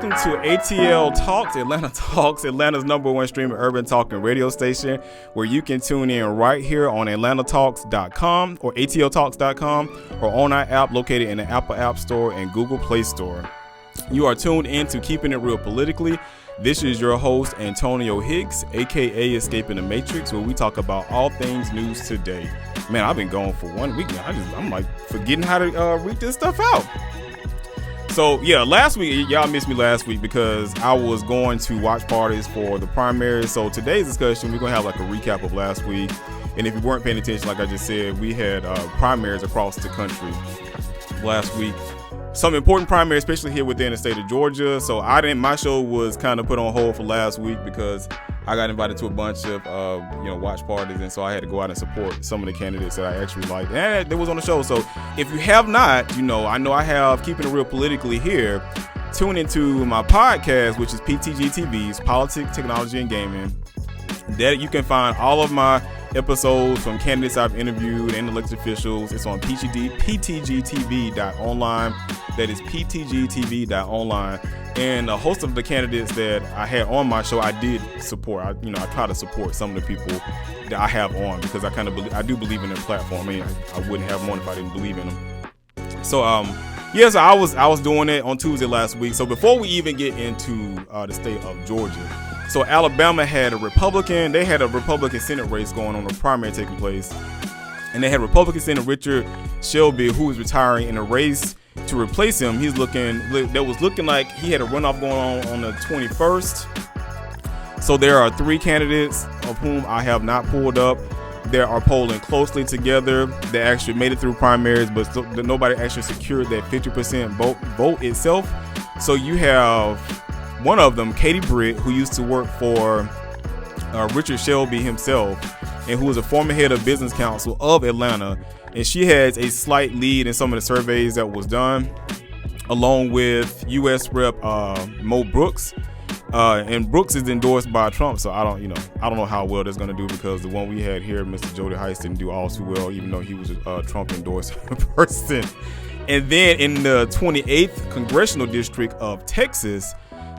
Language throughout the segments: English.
welcome to ATL Talks, Atlanta Talks, Atlanta's #1 streaming urban talk and radio station, where you can tune in right here on atlantatalks.com or atltalks.com or on our app located in the Apple App Store and Google Play Store. You are tuned in to Keeping It Real Politically. This is your host, Antonio Hicks, a.k.a. Escaping the Matrix, where we talk about all things news today. Man, I've been gone for 1 week now. I'm like forgetting how to read this stuff out. So, yeah, last week, y'all missed me last week because I was going to watch parties for the primaries. So today's discussion, we're going to have like a recap of last week. And if you weren't paying attention, like I just said, we had primaries across the country last week. Some important primaries, especially here within the state of Georgia. So my show was kind of put on hold for last week because I got invited to a bunch of, watch parties. And so I had to go out and support some of the candidates that I actually liked. And they was on the show. So if you have not, I know I have Keeping It Real Politically here. Tune into my podcast, which is PTG TV's Politics, Technology, and Gaming. That you can find all of my episodes from candidates I've interviewed and elected officials. It's on ptgtv.online. That is ptgtv.online. And a host of the candidates that I had on my show, I did support. I try to support some of the people that I have on because I do believe in their platform. I mean, I wouldn't have them on if I didn't believe in them. So, so I was doing it on Tuesday last week. So before we even get into the state of Georgia, so Alabama had a Republican Senate race going on, a primary taking place. And they had Republican Senator Richard Shelby, who was retiring, in a race to replace him. That was looking like he had a runoff going on the 21st. So there are 3 candidates of whom I have not pulled up. They are polling closely together. They actually made it through primaries, but nobody actually secured that 50% vote itself. So you have one of them, Katie Britt, who used to work for Richard Shelby himself, and who was a former head of business council of Atlanta. And she has a slight lead in some of the surveys that was done, along with U.S. Rep. Mo Brooks. And Brooks is endorsed by Trump, so I don't know how well that's going to do because the one we had here, Mr. Jody Heiss, didn't do all too well, even though he was a Trump endorsed person. And then in the 28th congressional district of Texas,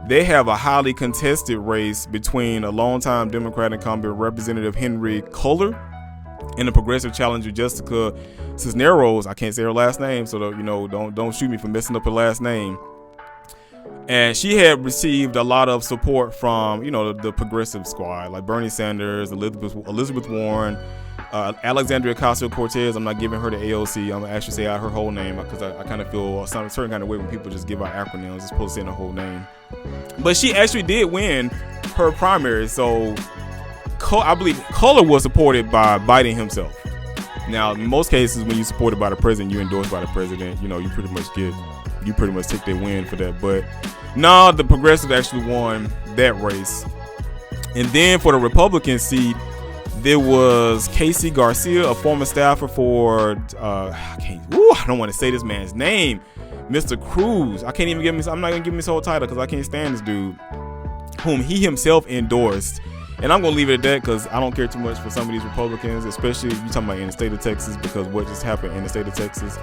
they have a highly contested race between a longtime Democrat incumbent Representative Henry Culler and the progressive challenger Jessica Cisneros. I can't say her last name, so don't shoot me for messing up her last name. And she had received a lot of support from the progressive squad, like Bernie Sanders, Elizabeth Warren, Alexandria Ocasio-Cortez. I'm not giving her the AOC. I'm gonna actually say out her whole name because I kind of feel a certain kind of way when people just give out acronyms. It's supposed to say the whole name. But she actually did win her primary. So I believe Culler was supported by Biden himself. Now, in most cases, when you're supported by the president, you're endorsed by the president. You pretty much take their win for that. But no, the progressive actually won that race. And then for the Republican seat, there was Casey Garcia, a former staffer for I don't want to say this man's name, Mr. Cruz. I'm not gonna give him his whole title because I can't stand this dude, whom he himself endorsed. And I'm gonna leave it at that because I don't care too much for some of these Republicans, especially if you're talking about in the state of Texas, because what just happened in the state of Texas.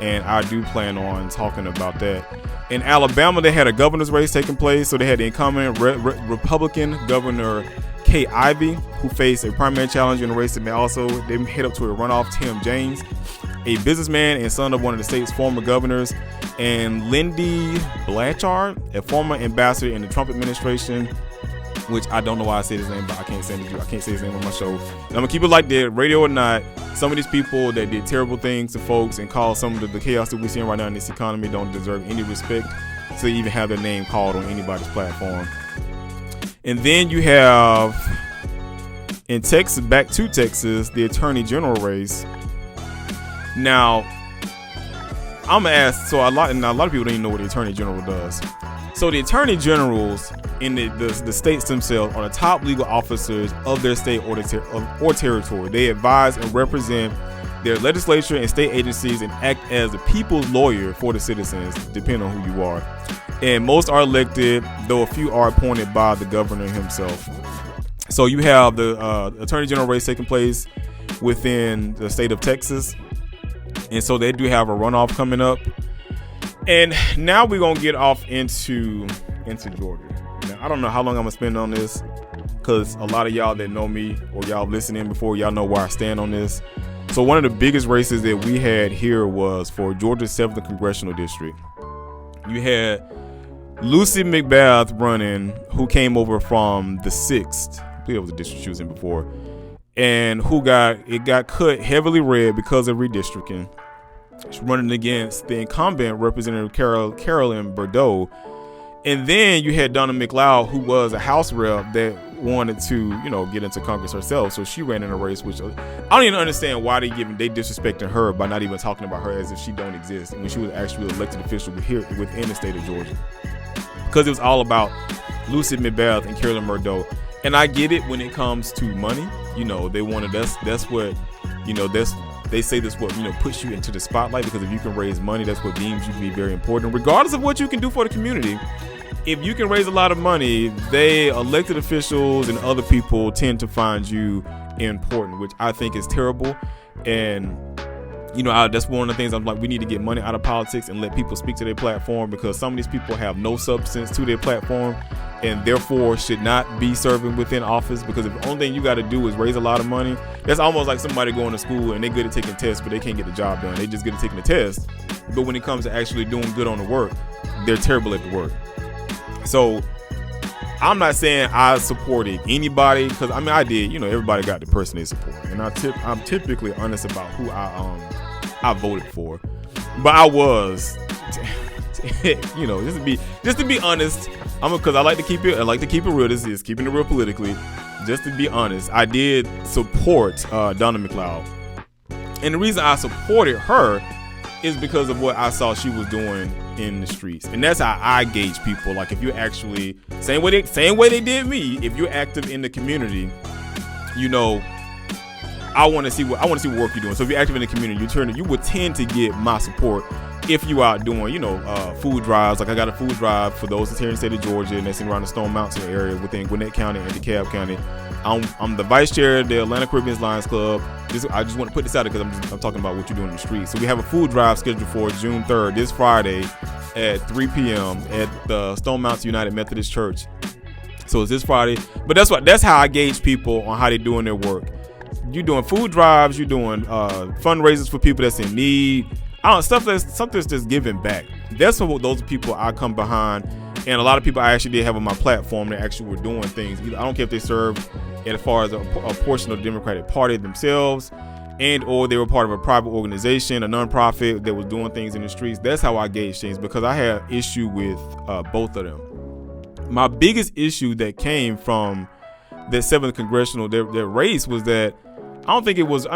And I do plan on talking about that. In Alabama, they had a governor's race taking place. So they had the incumbent Republican Governor Kay Ivey, who faced a primary challenger in the race, and they head up to a runoff, Tim James, a businessman and son of one of the state's former governors, and Lindy Blanchard, a former ambassador in the Trump administration, which I don't know why I say his name, but I can't say his name on my show. And I'm gonna keep it like that, radio or not. Some of these people that did terrible things to folks and caused some of the chaos that we're seeing right now in this economy don't deserve any respect to even have their name called on anybody's platform. And then you have in Texas, back to Texas, the Attorney General race. Now, I'm gonna ask. So a lot of people don't even know what the Attorney General does. So the Attorney Generals in the states themselves are the top legal officers of their state or territory. They advise and represent their legislature and state agencies and act as the people's lawyer for the citizens, depending on who you are. And most are elected, though a few are appointed by the governor himself. So you have the Attorney General race taking place within the state of Texas. And so they do have a runoff coming up. And now we're going to get off into into Georgia. Now, I don't know how long I'm gonna spend on this, because a lot of y'all that know me or y'all listening before, y'all know where I stand on this. So one of the biggest races that we had here was for Georgia's 7th Congressional District. You had Lucy McBath running, who came over from the 6th. I believe it was the district she was in before, and who got cut heavily red because of redistricting. She's running against the incumbent Representative Carolyn Bordeaux. And then you had Donna McLeod, who was a House rep that wanted to, get into Congress herself. So she ran in a race, which I don't even understand why they disrespecting her by not even talking about her as if she don't exist, when she was actually an elected official here within the state of Georgia. Because it was all about Lucy McBath and Carolyn Bordeaux. And I get it when it comes to money. They wanted that's what, they say this what, puts you into the spotlight, because if you can raise money, that's what deems you to be very important, regardless of what you can do for the community. If you can raise a lot of money, elected officials and other people tend to find you important, which I think is terrible. And that's one of the things I'm like, we need to get money out of politics and let people speak to their platform, because some of these people have no substance to their platform and therefore should not be serving within office, because if the only thing you got to do is raise a lot of money, that's almost like somebody going to school and they're good at taking tests, but they can't get the job done. They just good at taking the test, but when it comes to actually doing good on the work, they're terrible at the work. So I'm not saying I supported anybody, because I did. Everybody got the person they support, and I'm typically honest about who I voted for. But I was, just to be honest, because I like to keep it real. This is keeping it real politically. Just to be honest, I did support Donna McLeod, and the reason I supported her is because of what I saw she was doing in the streets. And that's how I gauge people. Like, if you're actually same way they did me, if you're active in the community, I want to see what work you're doing. So if you're active in the community, you would tend to get my support if you out doing, food drives. Like, I got a food drive for those that's here in the state of Georgia, and that's around the Stone Mountain area within Gwinnett County and DeKalb County. I'm the vice chair of the Atlanta Caribbean Lions Club. I just want to put this out there because I'm talking about what you're doing in the street. So we have a food drive scheduled for June 3rd, this Friday at 3 p.m. at the Stone Mountain United Methodist Church. So it's this Friday. But that's how I gauge people on how they're doing their work. You're doing food drives. You're doing fundraisers for people that's in need. Something that's just giving back. That's what those people I come behind. And a lot of people I actually did have on my platform that actually were doing things. I don't care if they served as far as a portion of the Democratic Party themselves, and or they were part of a private organization, a nonprofit that was doing things in the streets. That's how I gauge things, because I had issue with both of them. My biggest issue that came from the 7th Congressional their race was that I don't think it was,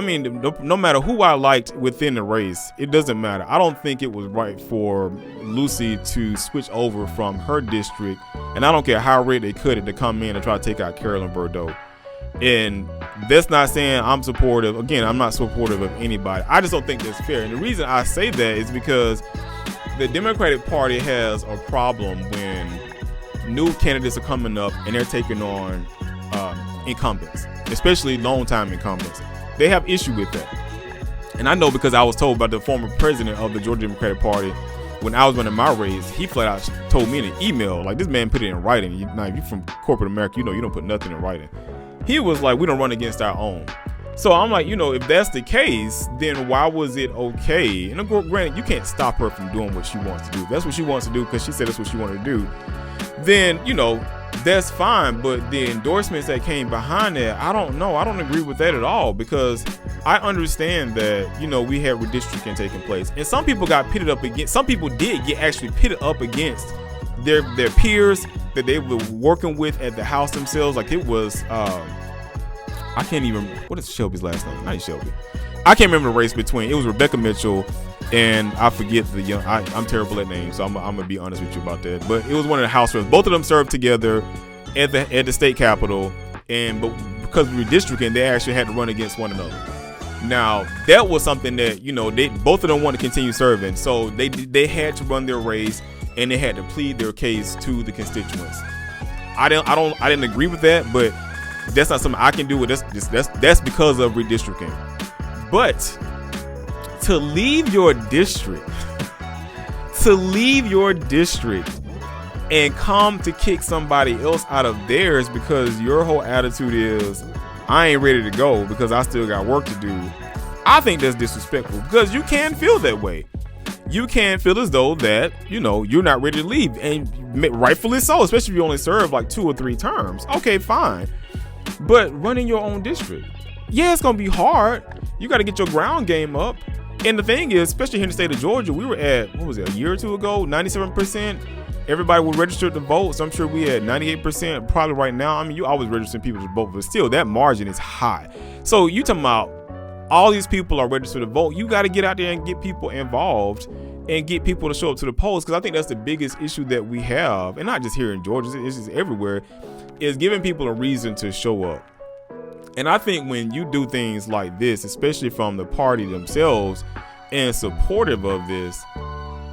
no matter who I liked within the race, it doesn't matter. I don't think it was right for Lucy to switch over from her district, and I don't care how red they cut it, to come in and try to take out Carolyn Bordeaux. And that's not saying I'm supportive. Again, I'm not supportive of anybody. I just don't think that's fair. And the reason I say that is because the Democratic Party has a problem when new candidates are coming up and they're taking on incumbents, especially long-time incumbents. They have issue with that. And I know because I was told by the former president of the Georgia Democratic Party when I was running my race, he flat out told me in an email, like, this man put it in writing. Now, if you're from corporate America, you don't put nothing in writing. He was like, we don't run against our own. So I'm like, if that's the case, then why was it okay? And granted, you can't stop her from doing what she wants to do. If that's what she wants to do, because she said that's what she wanted to do, then, that's fine. But the endorsements that came behind that, I don't know. I don't agree with that at all, because I understand that, we had redistricting taking place. And some people got pitted up against, some people did get actually pitted up against their peers that they were working with at the House themselves. Like, it was, I can't even, what is Shelby's last name? Not Shelby. I can't remember the race between, it was Rebecca Mitchell and I forget the young, I'm terrible at names, so I'm going to be honest with you about that. But it was one of the House reps. Both of them served together at the state capitol, but because of redistricting, they actually had to run against one another. Now, that was something that, both of them want to continue serving. So they had to run their race, and they had to plead their case to the constituents. I didn't agree with that, but that's not something I can do. That's because of redistricting. But to leave your district and come to kick somebody else out of theirs because your whole attitude is, I ain't ready to go because I still got work to do. I think that's disrespectful, because you can feel that way. You can feel as though that, you're not ready to leave, and rightfully so, especially if you only serve like 2 or 3 terms. Okay, fine. But running your own district, yeah, it's gonna be hard. You got to get your ground game up. And the thing is, especially here in the state of Georgia, we were at, what was it, a year or two ago, 97%. Everybody was registered to vote, so I'm sure we had 98% probably right now. I mean, you always registering people to vote, but still, that margin is high. So you talking about all these people are registered to vote. You got to get out there and get people involved and get people to show up to the polls, because I think that's the biggest issue that we have, and not just here in Georgia, it's just everywhere, is giving people a reason to show up. And I think when you do things like this, especially from the party themselves and supportive of this,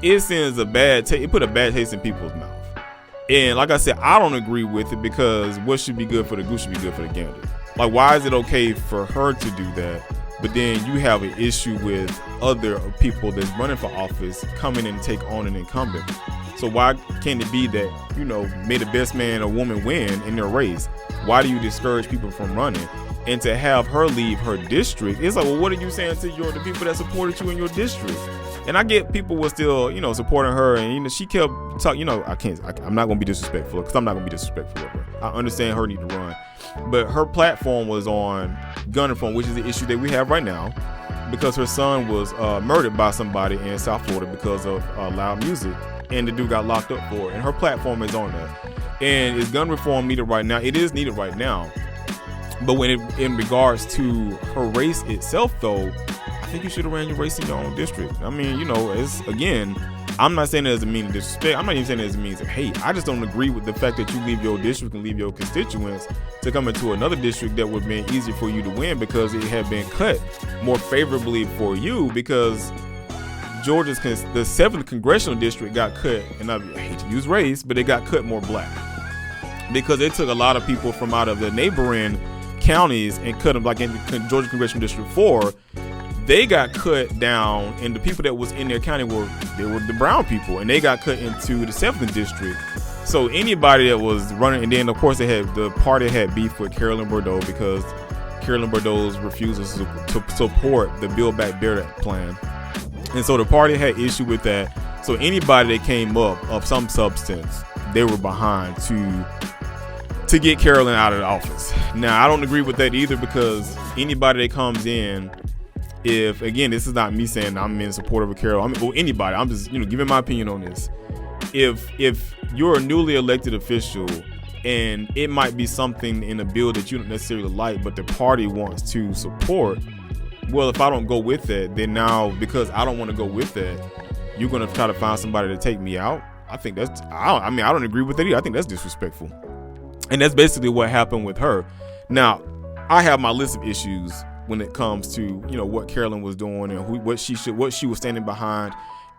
it sends it put a bad taste in people's mouth. And like I said, I don't agree with it, because what should be good for the goose should be good for the gander. Like, why is it okay for her to do that, but then you have an issue with other people that's running for office coming in and take on an incumbent? So why can't it be that, may the best man or woman win in their race? Why do you discourage people from running? And to have her leave her district, it's like, well, what are you saying to the people that supported you in your district? And I get people were still, supporting her, and she kept talking. I'm not gonna be disrespectful, because I'm not gonna be disrespectful of her. I understand her need to run, but her platform was on gun reform, which is the issue that we have right now, because her son was murdered by somebody in South Florida because of loud music, and the dude got locked up for it. And her platform is on that. And is gun reform needed right now? It is needed right now. But in regards to her race itself, though, I think you should have ran your race in your own district. I mean, I'm not saying it as a means of disrespect. I'm not even saying it as a means of hate. I just don't agree with the fact that you leave your district and leave your constituents to come into another district that would have been easier for you to win, because it had been cut more favorably for you, because Georgia's the 7th congressional district got cut, and I hate to use race, but it got cut more black, because it took a lot of people from out of the neighboring counties and cut them, like in Georgia Congressional District 4, they got cut down, and the people that was in their county were the brown people, and they got cut into the 7th district. So anybody that was running, and then of course the party had beef with Carolyn Bordeaux, because Carolyn Bordeaux's refusal to support the Build Back Better plan. And so the party had issue with that. So anybody that came up of some substance, they were behind to get Carolyn out of the office. Now, I don't agree with that either, because anybody that comes in, if, again, this is not me saying I'm in support of Carol, anybody, I'm just, giving my opinion on this. If you're a newly elected official and it might be something in a bill that you don't necessarily like, but the party wants to support, well, if I don't go with that, then now, because I don't want to go with that, you're going to try to find somebody to take me out. I think I don't agree with that either. I think that's disrespectful. And that's basically what happened with her. Now, I have my list of issues when it comes to, what Carolyn was doing and what she was standing behind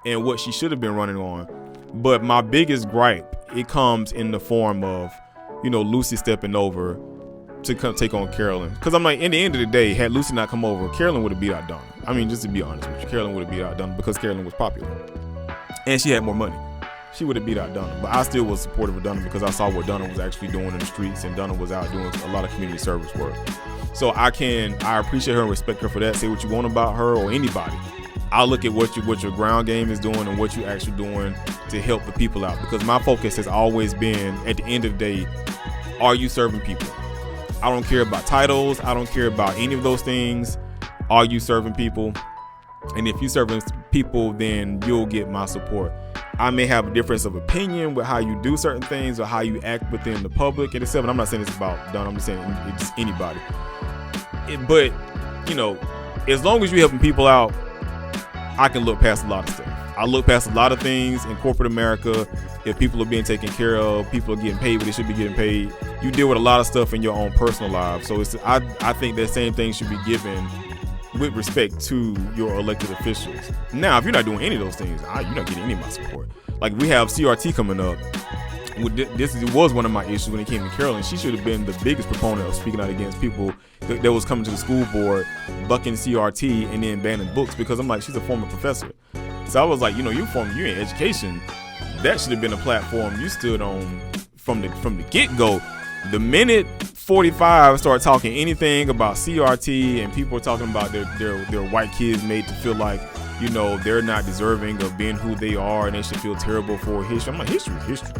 and what she should have been running on. But my biggest gripe, it comes in the form of, Lucy stepping over to come take on Carolyn. Because I'm like, in the end of the day, had Lucy not come over, Carolyn would have beat out Donna. I mean, just to be honest with you, Carolyn would have beat out Donna, because Carolyn was popular and she had more money. She would have beat out Donna, but I still was supportive of Donna, because I saw what Donna was actually doing in the streets, and Donna was out doing a lot of community service work. So I appreciate her and respect her for that. Say what you want about her or anybody. I look at what your ground game is doing and what you're actually doing to help the people out, because my focus has always been, at the end of the day, are you serving people? I don't care about titles. I don't care about any of those things. Are you serving people? And if you're serving people, then you'll get my support. I may have a difference of opinion with how you do certain things or how you act within the public and etc. I'm not saying it's about Don. I'm just saying it's anybody. But, as long as you're helping people out, I can look past a lot of stuff. I look past a lot of things in corporate America. If people are being taken care of, people are getting paid what they should be getting paid. You deal with a lot of stuff in your own personal life. So I think that same thing should be given with respect to your elected officials. Now, if you're not doing any of those things, you're not getting any of my support. Like, we have CRT coming up. This was one of my issues when it came to Carolyn. She should have been the biggest proponent of speaking out against people that was coming to the school board, bucking CRT and then banning books, because I'm like, she's a former professor. So I was like, you're in education. that should have been a platform you stood on from the get-go. The minute 45 start talking anything about CRT and people are talking about their white kids made to feel like, you know, they're not deserving of being who they are and they should feel terrible for history. I'm like, history is history.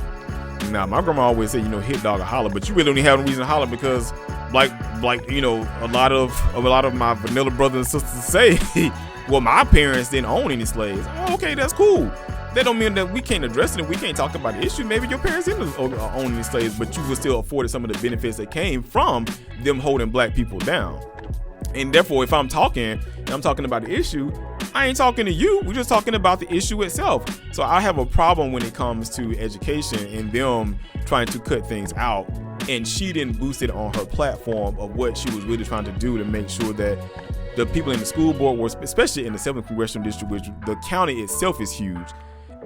Now, my grandma always said, you know, hit dog or holler, but you really don't have no reason to holler because, like you know, a lot of my vanilla brothers and sisters say, well, my parents didn't own any slaves. Oh, okay, that's cool. That don't mean that we can't address it and we can't talk about the issue. Maybe your parents didn't own any slaves, but you were still afforded some of the benefits that came from them holding black people down. And therefore, if I'm talking and I'm talking about the issue, I ain't talking to you. We're just talking about the issue itself. So I have a problem when it comes to education and them trying to cut things out. And she didn't boost it on her platform of what she was really trying to do to make sure that the people in the school board were, especially in the 7th Congressional District, which the county itself is huge.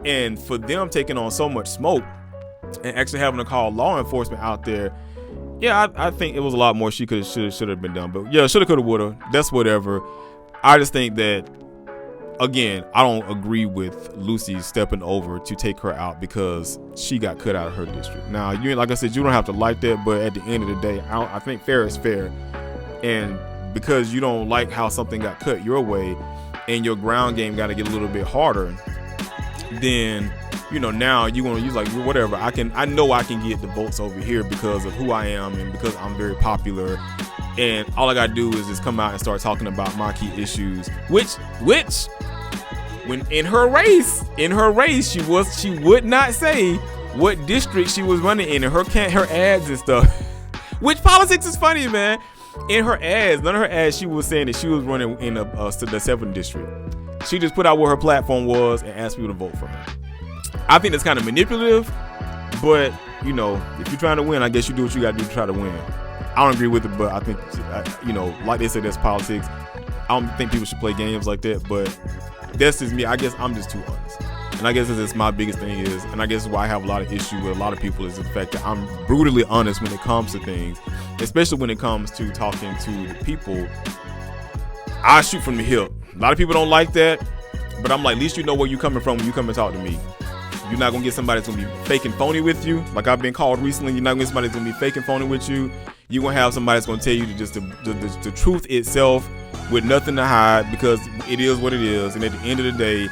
And for them taking on so much smoke and actually having to call law enforcement out there, yeah, I think it was a lot more she should have been done. But yeah, shoulda, coulda, woulda. That's whatever. I just think that, again, I don't agree with Lucy stepping over to take her out because she got cut out of her district. Now, you like I said, you don't have to like that, but at the end of the day, I think fair is fair. And because you don't like how something got cut your way and your ground game got to get a little bit harder, then, you know, now you're going to use like, whatever. I know I can get the votes over here because of who I am and because I'm very popular. And all I got to do is just come out and start talking about my key issues, which when in her race, she would not say what district she was running in her ads and stuff, which politics is funny, man. In her ads, none of her ads, she was saying that she was running in the 7th district. She just put out what her platform was and asked people to vote for her. I think that's kind of manipulative, but, you know, if you're trying to win, I guess you do what you got to do to try to win. I don't agree with it, but I think, you know, like they said, that's politics. I don't think people should play games like that, but that's just me. I guess I'm just too honest. And I guess that's my biggest thing is, and I guess why I have a lot of issue with a lot of people is the fact that I'm brutally honest when it comes to things, especially when it comes to talking to the people. I shoot from the hip. A lot of people don't like that, but I'm like, at least you know where you're coming from when you come and talk to me. You're not going to get somebody that's going to be fake and phony with you. Like I've been called recently, you're not going to get somebody that's going to be fake and phony with you. You're going to have somebody that's going to tell you the truth itself with nothing to hide because it is what it is. And at the end of the day,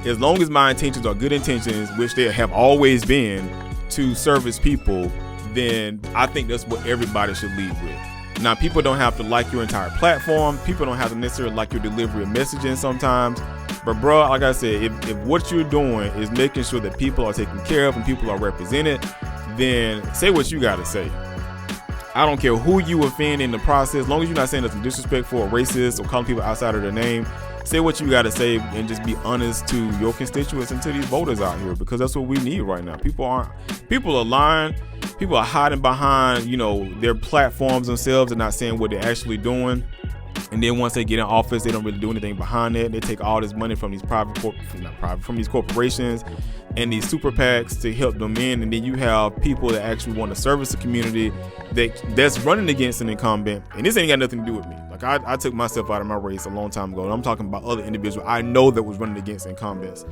as long as my intentions are good intentions, which they have always been, to service people, then I think that's what everybody should lead with. Now, people don't have to like your entire platform. People don't have to necessarily like your delivery of messaging sometimes. But, bro, like I said, if what you're doing is making sure that people are taken care of and people are represented, then say what you got to say. I don't care who you offend in the process. As long as you're not saying nothing disrespectful or racist or calling people outside of their name, say what you got to say and just be honest to your constituents and to these voters out here, because that's what we need right now. People are lying. People are hiding behind, you know, their platforms themselves and not saying what they're actually doing. And then once they get in office, they don't really do anything behind it. They take all this money from these from these corporations and these super PACs to help them in. And then you have people that actually want to service the community that's running against an incumbent. And this ain't got nothing to do with me. Like I took myself out of my race a long time ago. And I'm talking about other individuals I know that was running against incumbents.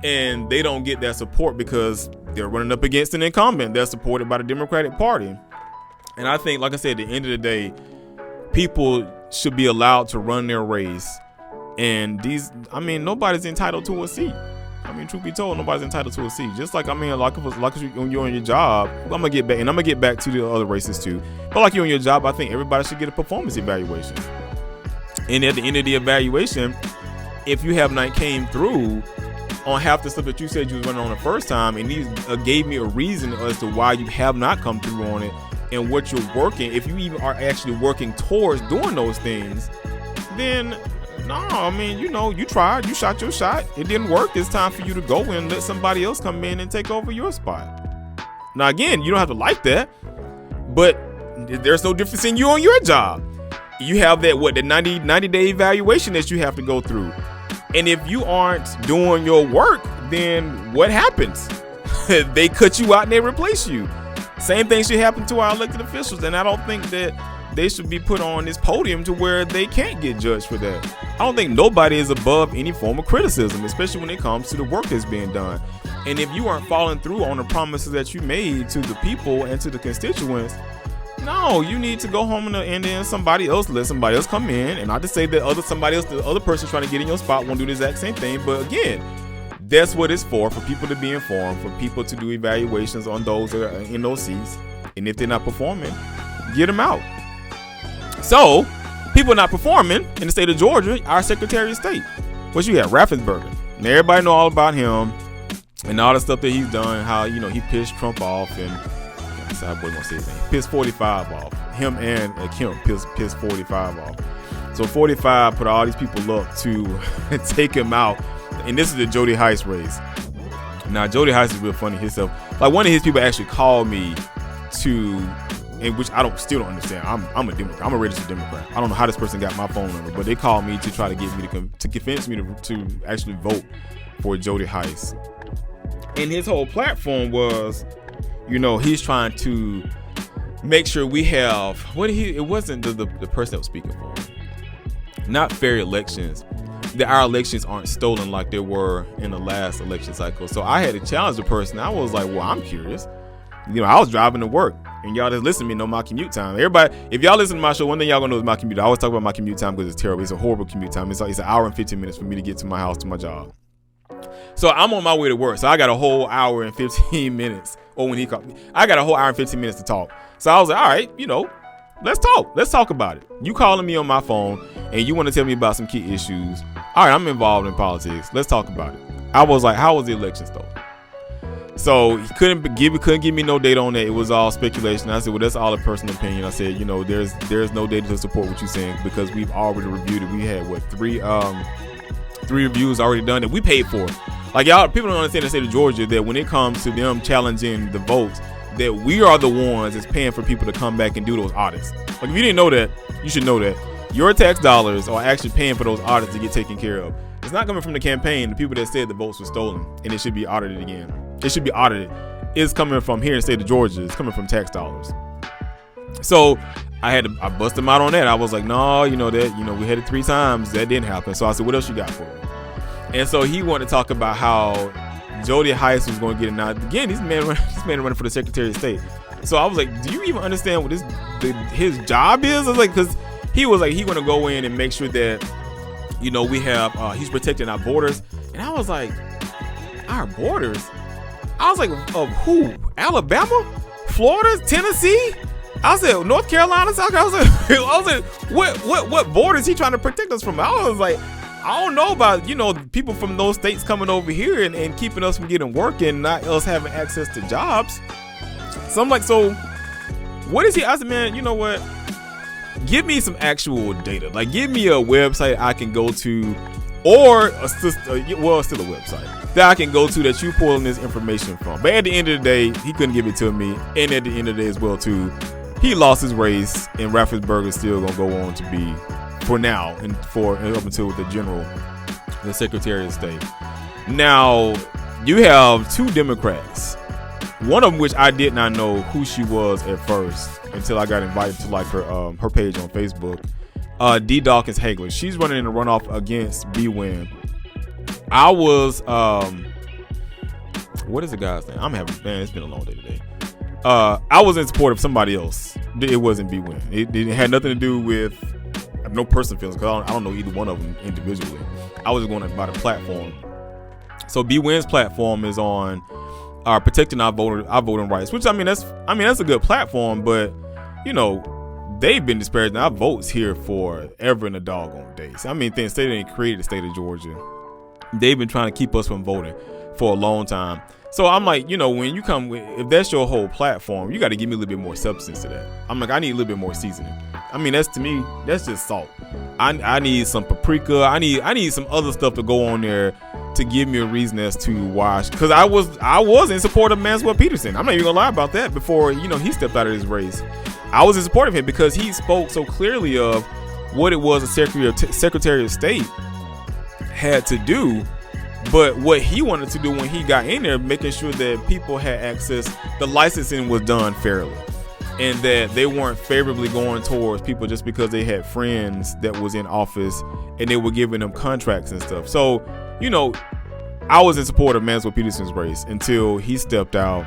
And they don't get that support because they're running up against an incumbent that's supported by the Democratic Party. And I think, like I said, at the end of the day, people should be allowed to run their race. And nobody's entitled to a seat. Truth be told, nobody's entitled to a seat. Just like, when you're on your job, I'm gonna get back to the other races too. But like you're on your job, I think everybody should get a performance evaluation. And at the end of the evaluation, if you have not came through on half the stuff that you said you was running on the first time, and these gave me a reason as to why you have not come through on it and what you're working, if you even are actually working towards doing those things, then you tried, you shot your shot, it didn't work. It's time for you to go and let somebody else come in and take over your spot. Now again, you don't have to like that, but there's no difference in you on your job. You have that the 90-day evaluation that you have to go through. And if you aren't doing your work, then what happens? They cut you out and they replace you. Same thing should happen to our elected officials. And I don't think that they should be put on this podium to where they can't get judged for that. I don't think nobody is above any form of criticism, especially when it comes to the work that's being done. And if you aren't following through on the promises that you made to the people and to the constituents, no, you need to go home and then somebody else let somebody else come in. And not to say that the other person trying to get in your spot won't do the exact same thing. But again, that's what it's for people to be informed, for people to do evaluations on those that are in those seats. And if they're not performing, get them out. So, people not performing in the state of Georgia, our Secretary of State. What you got? Raffensperger. And everybody know all about him and all the stuff that he's done, how, he pissed Trump off and I wasn't gonna say his name. Pissed 45 off. Him and Kemp pissed 45 off. So 45 put all these people up to take him out. And this is the Jody Heiss race. Now Jody Heiss is real funny himself. Like one of his people actually called me in which I still don't understand. I'm a Democrat. I'm a registered Democrat. I don't know how this person got my phone number, but they called me to try to get me to convince me to actually vote for Jody Heiss. And his whole platform was, he's trying to make sure we have it wasn't the person that was speaking for him. Not fair elections. That our elections aren't stolen like they were in the last election cycle. So I had to challenge the person. I was like, well, I'm curious. I was driving to work, and y'all just listen to me know my commute time. Everybody, if y'all listen to my show, one thing y'all gonna know is my commute. I always talk about my commute time because it's terrible. It's a horrible commute time. It's an hour and 15 minutes for me to get to my house, to my job. So I'm on my way to work. So I got a whole hour and 15 minutes. Or when he called me, I got a whole hour and 15 minutes to talk. So I was like, all right, let's talk. Let's talk about it. You calling me on my phone and you want to tell me about some key issues. All right, I'm involved in politics. Let's talk about it. I was like, how was the election stolen? So he couldn't give me no data on that. It was all speculation. I said, well, that's all a personal opinion. I said, there's no data to support what you're saying because we've already reviewed it. We had three reviews already done that we paid for. Like y'all, people don't understand the state of Georgia that when it comes to them challenging the votes, that we are the ones that's paying for people to come back and do those audits. Like if you didn't know that, you should know that your tax dollars are actually paying for those audits to get taken care of. It's not coming from the campaign, the people that said the votes were stolen, and it should be audited again. It should be audited. It's coming from here in the state of Georgia. It's coming from tax dollars. So I busted him out on that. I was like, no, we had it 3 times. That didn't happen. So I said, what else you got for me? And so he wanted to talk about how Jody Heiss was going to get it. Now, again, this man running for the Secretary of State. So I was like, do you even understand what his job is? I was like, because he was like, he want to go in and make sure that, we have, he's protecting our borders. And I was like, our borders? I was like, of who? Alabama? Florida? Tennessee? I said, North Carolina? South Carolina? I was like, what border is he trying to protect us from? I was like, I don't know about, people from those states coming over here and keeping us from getting work and not us having access to jobs. So I'm like, so what is he? I said, man, you know what? Give me some actual data. Like, give me a website I can go to or still a website that I can go to that you pulling this information from. But at the end of the day, he couldn't give it to me. And at the end of the day as well, too, he lost his race and Raffensperger is still going to go on to be, for now, and up until the Secretary of State. Now, you have 2 Democrats, one of them which I did not know who she was at first until I got invited to like her page on Facebook. D. Dawkins Hagler. She's running in a runoff against B. Wynn. I was what is the guy's name? It's been a long day today. I was in support of somebody else. It wasn't B. Wynn. It had nothing to do with no personal feelings because I don't know either one of them individually. I was just going by the platform. So B. Wynn's platform is on protecting our voting rights, which that's a good platform, but they've been disparaging our votes here forever in the doggone days. Things they didn't create the state of Georgia. They've been trying to keep us from voting for a long time. So I'm like, when you come with, if that's your whole platform, you got to give me a little bit more substance to that. I'm like, I need a little bit more seasoning. That's to me, that's just salt. I need some paprika. I need some other stuff to go on there to give me a reason as to why. Because I was in support of Manswell Peterson. I'm not even gonna lie about that. Before he stepped out of his race, I was in support of him because he spoke so clearly of what it was a Secretary of State had to do. But what he wanted to do when he got in there, making sure that people had access, the licensing was done fairly, and that they weren't favorably going towards people just because they had friends that was in office and they were giving them contracts and stuff. So, I was in support of Mansell Peterson's race until he stepped out.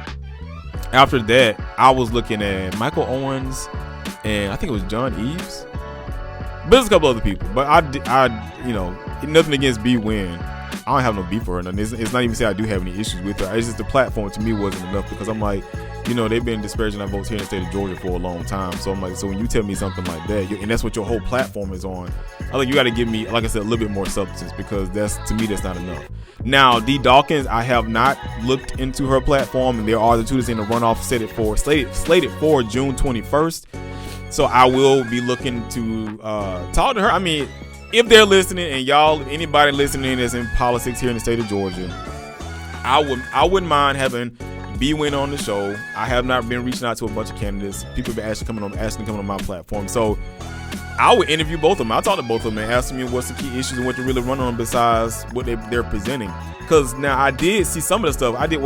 After that, I was looking at Michael Owens and I think it was John Eves. But there's a couple other people. But I you know, nothing against B Win. I don't have no beef for her. And it's not even say I do have any issues with her. It's just the platform to me wasn't enough because I'm like, you know, they've been disparaging our votes here in the state of Georgia for a long time. So I'm like, so when you tell me something like that, and that's what your whole platform is on, I think you got to give me, like I said, a little bit more substance because to me, that's not enough. Now, D. Dawkins, I have not looked into her platform, and there are the two that's in the runoff slated for June 21st. So I will be looking to talk to her. I mean, if they're listening, and y'all, anybody listening that's in politics here in the state of Georgia, I wouldn't mind having B Win on the show. I have not been reaching out to a bunch of candidates. People have been asking to come on my platform. So I would interview both of them. I'll talk to both of them and ask them what's the key issues and what they're really running on besides what they're presenting. Because now I did see some of the stuff. I did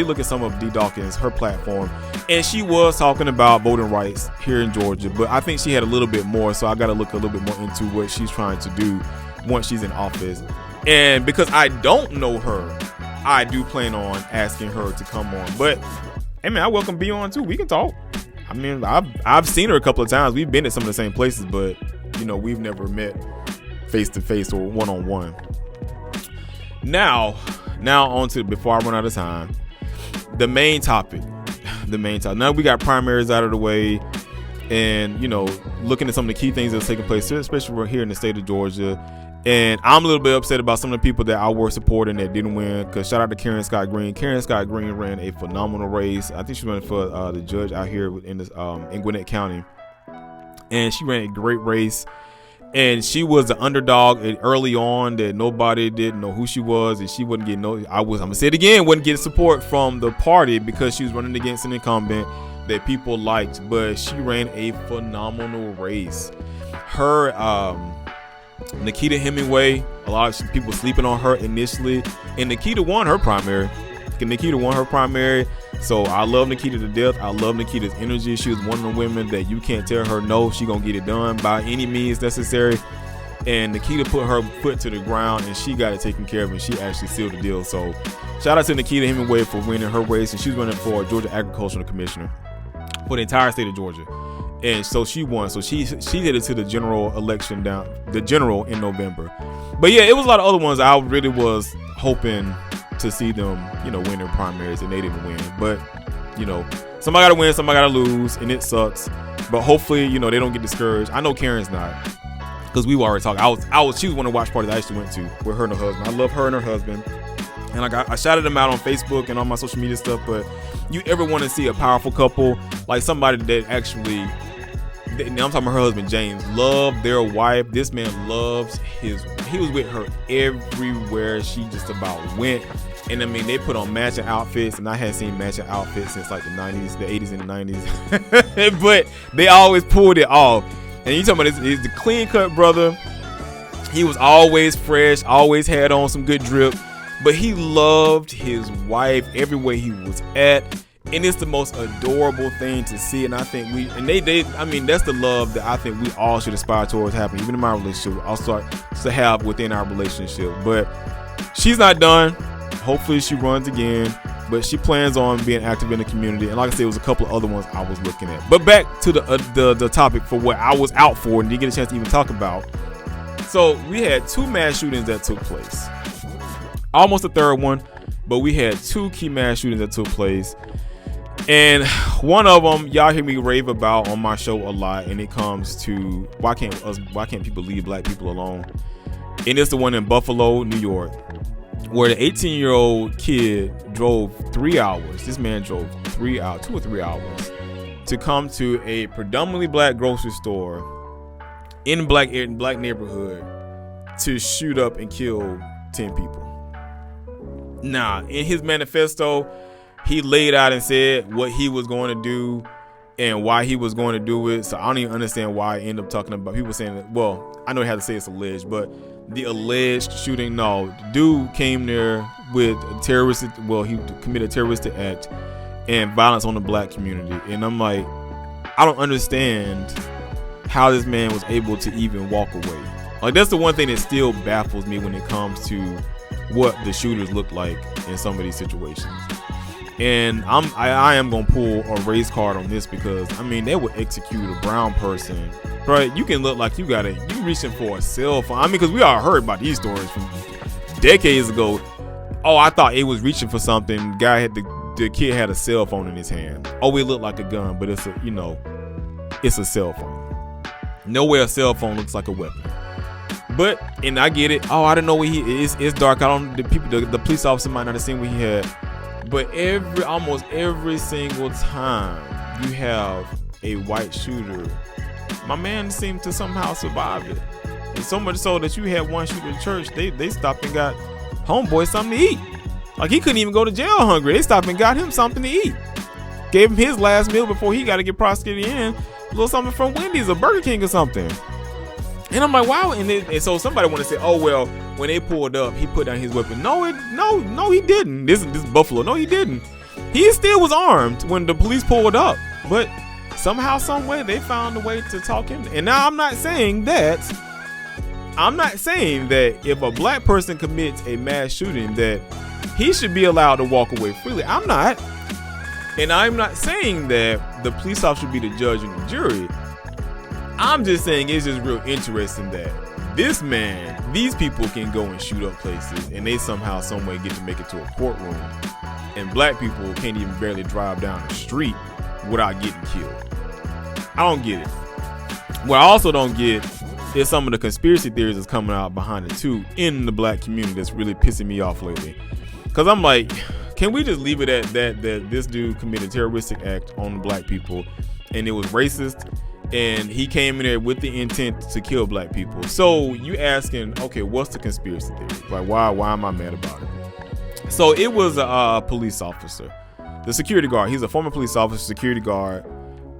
look at some of D. Dawkins, her platform, and she was talking about voting rights here in Georgia. But I think she had a little bit more. So I got to look a little bit more into what she's trying to do once she's in office. And because I don't know her, I do plan on asking her to come on. But hey man, I welcome B on too. We can talk. I mean, I've seen her a couple of times. We've been at some of the same places, but you know, we've never met face to face or one on one. Now on to, before I run out of time, the main topic. Now we got primaries out of the way, and you know, looking at some of the key things that's taking place, especially we're here in the state of Georgia. And I'm a little bit upset about some of the people that I were supporting that didn't win. Because shout out to Karen Scott Green. Karen Scott Green ran a phenomenal race. I think she's running for the judge out here in Gwinnett County. And she ran a great race. And she was the underdog early on that nobody didn't know who she was. And she wasn't getting I'm going to say it again, wasn't getting support from the party because she was running against an incumbent that people liked. But she ran a phenomenal race. Her, Nikita Hemingway, a lot of people sleeping on her initially, and Nikita won her primary. So I love Nikita to death. I love Nikita's energy. She was one of the women that you can't tell her no, she gonna get it done by any means necessary. And Nikita put her foot to the ground and she got it taken care of, and she actually sealed the deal. So shout out to Nikita Hemingway for winning her race, and she was running for Georgia Agricultural Commissioner for the entire state of Georgia. And so she won. So she headed to the general election in November. But yeah, it was a lot of other ones I really was hoping to see them, you know, win their primaries, and they didn't win. But, you know, somebody gotta win, somebody gotta lose, and it sucks. But hopefully, you know, they don't get discouraged. I know Karen's not, because we were already talking. She was one of the watch parties I actually went to with her and her husband. I love her and her husband. And I shouted them out on Facebook and all my social media stuff. But you ever want to see a powerful couple, like somebody that actually, I'm talking about her husband James, loved their wife. This man loves he was with her everywhere she just about went. And I mean, they put on matching outfits, and I hadn't seen matching outfits since like the 90s, the 80s and the 90s. But they always pulled it off. And you talking about this, the clean cut brother. He was always fresh, always had on some good drip, but he loved his wife everywhere he was at. And it's the most adorable thing to see. And I think that's the love that I think we all should aspire towards having, even in my relationship, I'll start to have within our relationship. But she's not done. Hopefully she runs again, but she plans on being active in the community. And like I said, it was a couple of other ones I was looking at. But back to the topic for what I was out for and didn't get a chance to even talk about. So we had 2 mass shootings that took place. Almost a third one, but we had 2 key mass shootings that took place. And one of them, y'all hear me rave about on my show a lot, and it comes to why can't people leave black people alone? And it's the one in Buffalo, New York, where the 18-year-old kid drove 3 hours. This man drove 2 or 3 hours to come to a predominantly black grocery store in black neighborhood to shoot up and kill 10 people. Now, in his manifesto, he laid out and said what he was going to do and why he was going to do it. So I don't even understand why I end up talking about people saying that. Well, I know he had to say it's alleged, but the alleged shooting, no, the dude came there with he committed a terroristic act and violence on the black community. And I'm like, I don't understand how this man was able to even walk away. Like, that's the one thing that still baffles me when it comes to what the shooters look like in some of these situations. And I am gonna pull a race card on this because I mean they would execute a brown person, right? You can look like you reaching for a cell phone. I mean, because we all heard about these stories from decades ago. Oh, I thought it was reaching for something. The kid had a cell phone in his hand. Oh, it looked like a gun, but it's a cell phone. No way a cell phone looks like a weapon. But and I get it. Oh, I don't know where he is. It's dark. The police officer might not have seen what he had. But almost every single time you have a white shooter, my man seemed to somehow survive it. And so much so that you had one shooter in church, they stopped and got homeboy something to eat. Like he couldn't even go to jail hungry. They stopped and got him something to eat. Gave him his last meal before he got to get prosecuted in. A little something from Wendy's or Burger King or something. And I'm like, wow. And so somebody want to say, oh, well, when they pulled up, he put down his weapon. No, he didn't. This Buffalo. No, he didn't. He still was armed when the police pulled up. But somehow, some way, they found a way to talk him. And now I'm not saying that if a black person commits a mass shooting that he should be allowed to walk away freely. I'm not. And I'm not saying that the police officer should be the judge and the jury. I'm just saying it's just real interesting that these people can go and shoot up places and they somehow, some way get to make it to a courtroom. And black people can't even barely drive down the street without getting killed. I don't get it. What I also don't get is some of the conspiracy theories that's coming out behind it too in the black community that's really pissing me off lately. Cause I'm like, can we just leave it at that this dude committed a terroristic act on black people and it was racist? And he came in there with the intent to kill black people. So you asking, okay, what's the conspiracy theory? Like, why am I mad about it? So it was a police officer, the security guard. He's a former police officer, security guard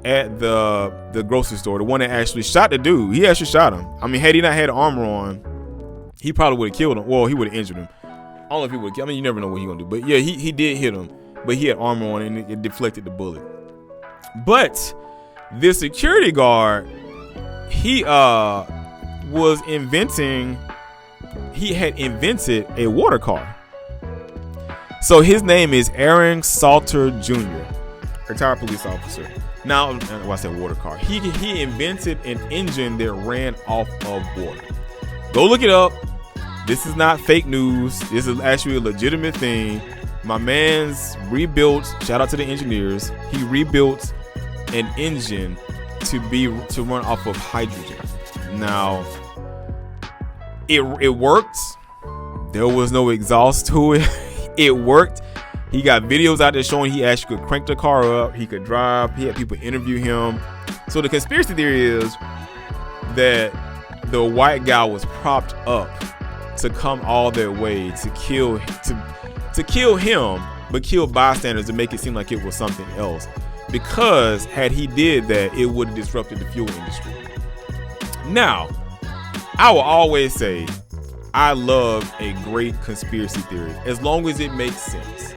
at the grocery store. The one that actually shot the dude. He actually shot him. I mean, had he not had armor on, he probably would have killed him. Well, he would have injured him. I don't know if he would. I mean, you never know what he's gonna do. But yeah, he did hit him. But he had armor on and it deflected the bullet. But this security guard, he had invented a water car. So his name is Aaron Salter Jr., retired police officer. Now, I said water car. He invented an engine that ran off of water. Go look it up. This is not fake news. This is actually a legitimate thing. My man's rebuilt. Shout out to the engineers. He rebuilt an engine to run off of hydrogen. Now, it worked. There was no exhaust to it. It worked. He got videos out there showing he actually could crank the car up. He could drive. He had people interview him. So the conspiracy theory is that the white guy was propped up to come all their way to kill him, but kill bystanders to make it seem like it was something else. Because had he did that, it would have disrupted the fuel industry. Now, I will always say I love a great conspiracy theory as long as it makes sense.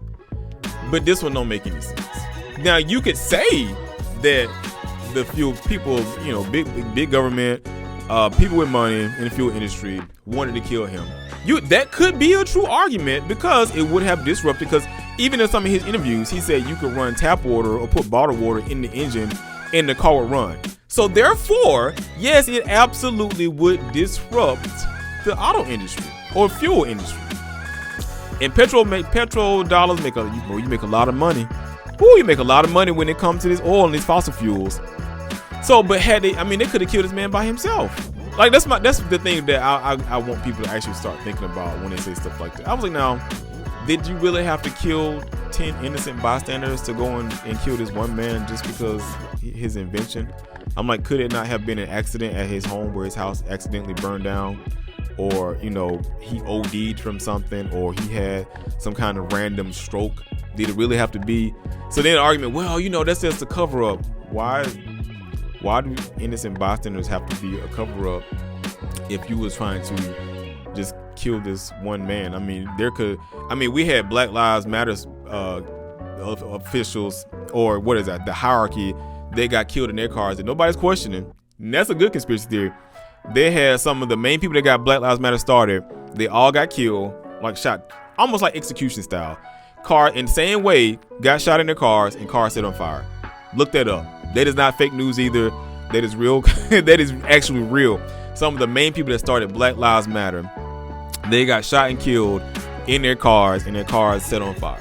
But this one don't make any sense. Now, you could say that the fuel people, big government, people with money in the fuel industry wanted to kill him. That could be a true argument because it would have disrupted. Because even in some of his interviews, he said you could run tap water or put bottled water in the engine and the car would run. So therefore, yes, it absolutely would disrupt the auto industry or fuel industry. And petrol dollars make you make a lot of money. You make a lot of money when it comes to this oil and these fossil fuels. So, but they could have killed this man by himself. Like that's the thing that I want people to actually start thinking about when they say stuff like that. I was like, now, did you really have to kill 10 innocent bystanders to go and kill this one man just because his invention? I'm like, could it not have been an accident at his home where his house accidentally burned down? Or, he OD'd from something, or he had some kind of random stroke. Did it really have to be? So then the argument, well, that's just a cover up. Why do innocent bystanders have to be a cover up if you was trying to just kill this one man? We had Black Lives Matter officials, or what is that? The hierarchy, they got killed in their cars and nobody's questioning. And that's a good conspiracy theory. They had some of the main people that got Black Lives Matter started. They all got killed. like shot almost like execution style. Car in the same way, got shot in their cars and cars set on fire. Look that up. That is not fake news either. That is real. That is actually real. Some of the main people that started Black Lives Matter, they got shot and killed in their cars and their cars set on fire.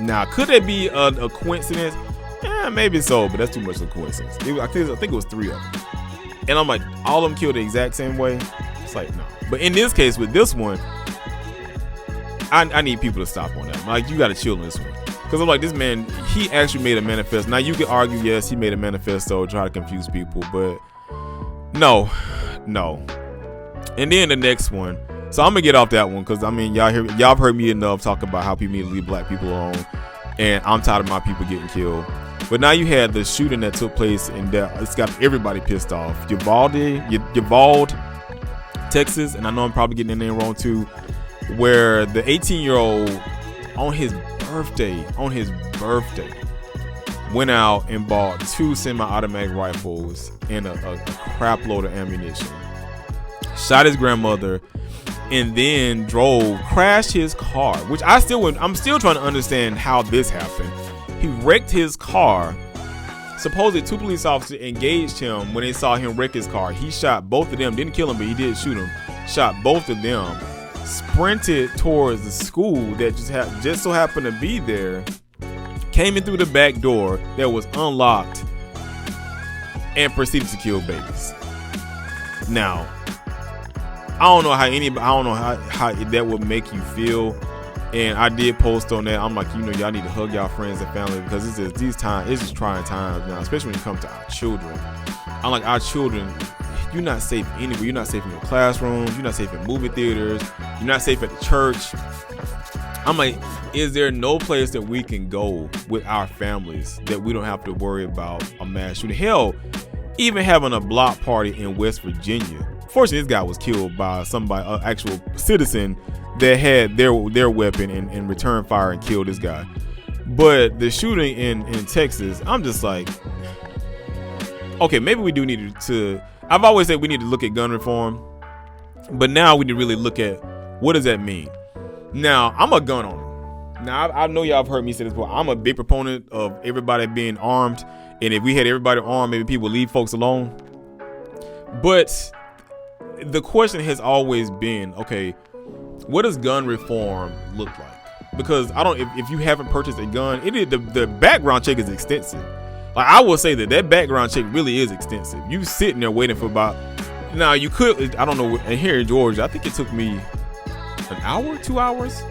Now, could that be a coincidence? Yeah, maybe so, but that's too much of a coincidence. I think it was 3 of them. And I'm like, all of them killed the exact same way? It's like, no. But in this case, with this one, I need people to stop on that. Like, you got to chill on this one. Because I'm like, this man, he actually made a manifesto. Now, you could argue, yes, he made a manifesto, try to confuse people, but no. And then the next one. So I'm going to get off that one because, I mean, y'all have heard me enough talk about how people need to leave black people alone. And I'm tired of my people getting killed. But now you had the shooting that took place, and it's got everybody pissed off. Uvalde, Texas, and I know I'm probably getting the name wrong too, where the 18-year-old on his birthday went out and bought 2 semi-automatic rifles and a crap load of ammunition, shot his grandmother, and then crashed his car, which I'm still trying to understand how this happened. He wrecked his car. Supposedly 2 police officers engaged him when they saw him wreck his car. He shot both of them, didn't kill him, but he did shoot him. Shot both of them, sprinted towards the school that just so happened to be there, came in through the back door that was unlocked, and proceeded to kill babies. Now, I don't know how that would make you feel. And I did post on that. I'm like, y'all need to hug y'all friends and family because it's just trying times now, especially when it comes to our children. I'm like, our children, you're not safe anywhere. You're not safe in your classrooms. You're not safe in movie theaters. You're not safe at the church. I'm like, is there no place that we can go with our families that we don't have to worry about a mass shooting? Hell, even having a block party in West Virginia. Fortunately, this guy was killed by somebody, an actual citizen that had their weapon and returned fire and killed this guy. But the shooting in Texas, I'm just like, okay, maybe we do need to. I've always said we need to look at gun reform, but now we need to really look at what does that mean. Now, I'm a gun owner. Now, I know y'all have heard me say this before. I'm a big proponent of everybody being armed, and if we had everybody armed, maybe people would leave folks alone. But the question has always been, okay, what does gun reform look like? Because if you haven't purchased a gun, the background check is extensive. Like, I will say that background check really is extensive. You sitting there waiting for about, now you could, I don't know, and here in Georgia, I think it took me an hour, 2 hours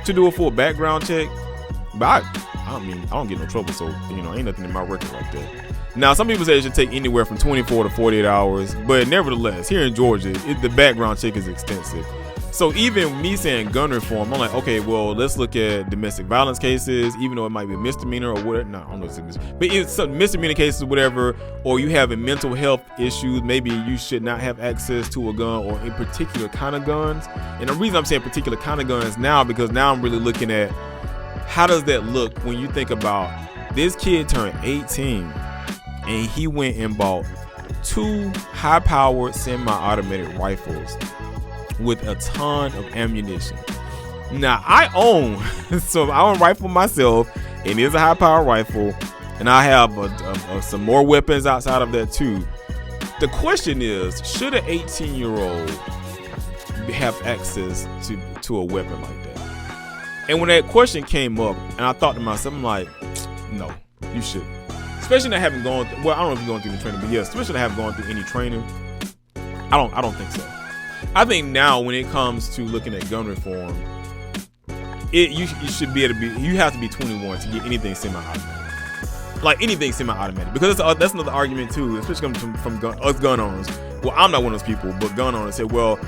to do a full background check. But I don't get no trouble, so ain't nothing in my record like that. Now, some people say it should take anywhere from 24 to 48 hours, but nevertheless, here in Georgia, the background check is extensive. So even me saying gun reform, I'm like, okay, well, let's look at domestic violence cases, even though it might be a misdemeanor or whatever. No, I don't know if it's but it's some misdemeanor cases or whatever, or you have a mental health issues, maybe you should not have access to a gun or a particular kind of guns. And the reason I'm saying particular kind of guns now, because now I'm really looking at how does that look when you think about this kid turned 18 and he went and bought 2 high-powered semi-automatic rifles with a ton of ammunition. Now, I own a rifle myself, and it's a high-powered rifle, and I have some more weapons outside of that too. The question is, should an 18-year-old have access to a weapon like that? And when that question came up, and I thought to myself, I'm like, no, you shouldn't. Especially not having gone through, well, I don't know if you're going through the training, but yeah, especially not having gone through any training. I don't think so. I think now when it comes to looking at gun reform, you should be able to be, you have to be 21 to get anything semi-automatic. Like anything semi-automatic. Because that's another argument too, especially coming from us gun owners. Well, I'm not one of those people, but gun owners say, well,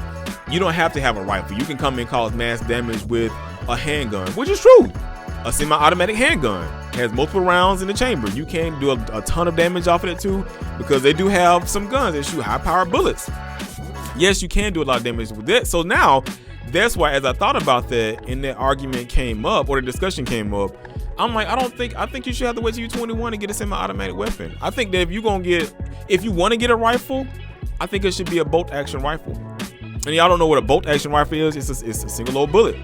you don't have to have a rifle. You can come and cause mass damage with a handgun, which is true. A semi-automatic handgun has multiple rounds in the chamber. You can do a ton of damage off of it too, because they do have some guns that shoot high-powered bullets. Yes, you can do a lot of damage with that. So now, that's why as I thought about that and that argument came up, or the discussion came up, I'm like, I think you should have to wait till you're 21 to get a semi-automatic weapon. I think that if you want to get a rifle, I think it should be a bolt action rifle. and y'all don't know what a bolt action rifle is, it's a single load bullet.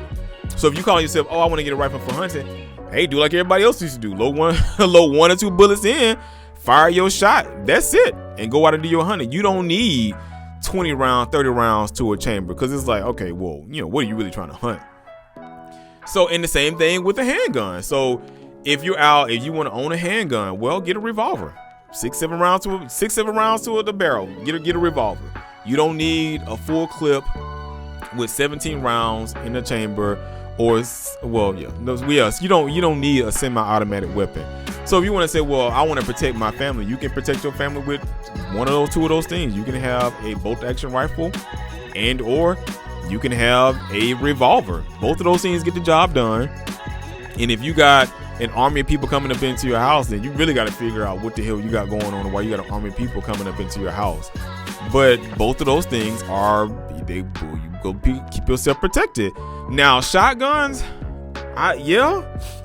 So if you call yourself, oh, I want to get a rifle for hunting, hey, do like everybody else used to do. Load one or two bullets in, fire your shot. That's it. And go out and do your hunting. You don't need 20 rounds, 30 rounds to a chamber, because it's like, okay, well, what are you really trying to hunt? So, and the same thing with a handgun. So if you're out, if you want to own a handgun, well, get a revolver. 6-7 rounds to the barrel. Get a revolver. You don't need a full clip with 17 rounds in the chamber, or you don't need a semi-automatic weapon. So if you want to say, well, I want to protect my family, you can protect your family with two of those things. You can have a bolt action rifle, and or you can have a revolver. Both of those things get the job done. And if you got an army of people coming up into your house, then you really got to figure out what the hell you got going on and why you got an army of people coming up into your house. But both of those things keep yourself protected. Now, shotguns,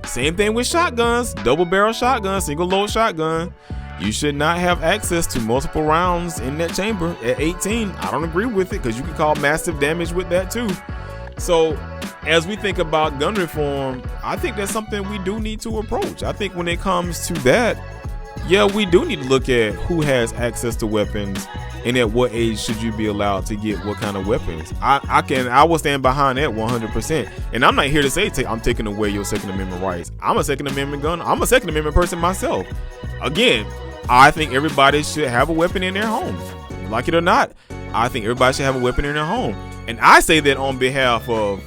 same thing with shotguns. Double barrel shotgun, single load shotgun. You should not have access to multiple rounds in that chamber at 18. I don't agree with it, because you can cause massive damage with that too. So as we think about gun reform, I think that's something we do need to approach. I think when it comes to that, we do need to look at who has access to weapons and at what age should you be allowed to get what kind of weapons. I will stand behind that 100%. And I'm not here to say I'm taking away your Second Amendment rights. I'm a Second Amendment gun. I'm a Second Amendment person myself. Again, I think everybody should have a weapon in their home. Like it or not, I think everybody should have a weapon in their home. And I say that on behalf of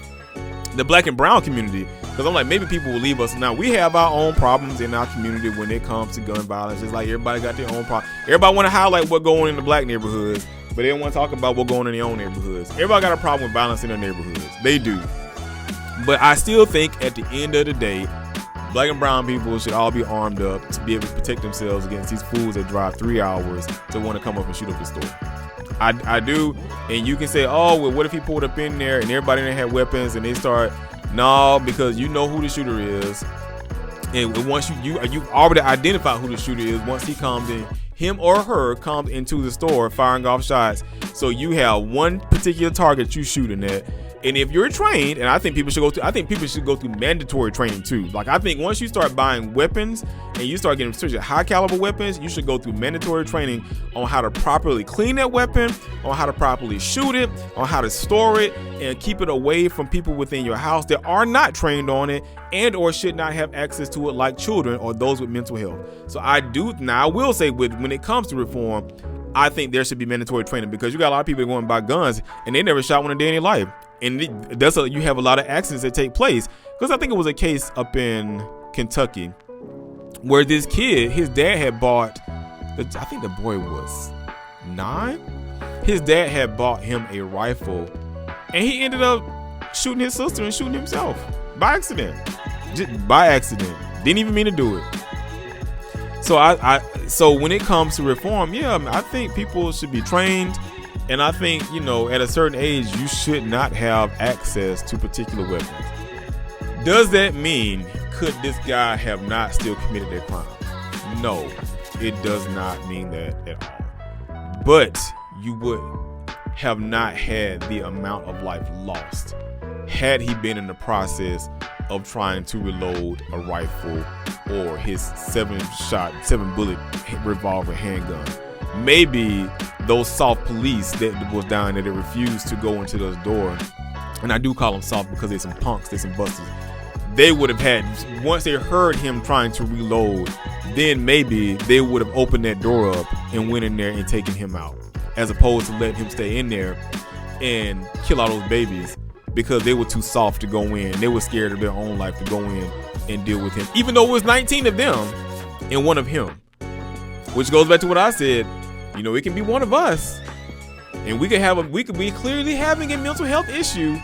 the black and brown community, because I'm like, maybe people will leave us. Now, we have our own problems in our community when it comes to gun violence. It's like everybody got their own problem. Everybody want to highlight what's going on in the black neighborhoods, but they don't want to talk about what's going on in their own neighborhoods. Everybody got a problem with violence in their neighborhoods. They do. But I still think at the end of the day, black and brown people should all be armed up to be able to protect themselves against these fools that drive 3 hours to want to come up and shoot up the store. I do. And you can say, oh, well, what if he pulled up in there and everybody in there had weapons and they start, no, because you know who the shooter is. And once you already identify who the shooter is, once he comes in, him or her comes into the store firing off shots. So you have one particular target you shooting at. And if you're trained, and I think people should go through mandatory training too. Like, I think once you start buying weapons and you start getting especially high caliber weapons, you should go through mandatory training on how to properly clean that weapon, on how to properly shoot it, on how to store it, and keep it away from people within your house that are not trained on it and or should not have access to it, like children or those with mental health. So I will say, when it comes to reform, I think there should be mandatory training, because you got a lot of people going to buy guns and they never shot one a day in their life. And you have a lot of accidents that take place. Because I think it was a case up in Kentucky where this kid, his dad had bought, I think the boy was 9. His dad had bought him a rifle, and he ended up shooting his sister and shooting himself by accident. Just by accident. Didn't even mean to do it. So when it comes to reform, I think people should be trained. And I think, at a certain age, you should not have access to particular weapons. Does that mean, could this guy have not still committed that crime? No, it does not mean that at all. But you would have not had the amount of life lost had he been in the process of trying to reload a rifle or his 7-bullet revolver handgun. Maybe those soft police that was down there that refused to go into those doors, and I do call them soft because they're some punks, they're some busters, they would have had, once they heard him trying to reload, then maybe they would have opened that door up and went in there and taken him out, as opposed to letting him stay in there and kill all those babies because they were too soft to go in. They were scared of their own life to go in and deal with him, even though it was 19 of them and one of him. Which goes back to what I said, it can be one of us, and we could be clearly having a mental health issue,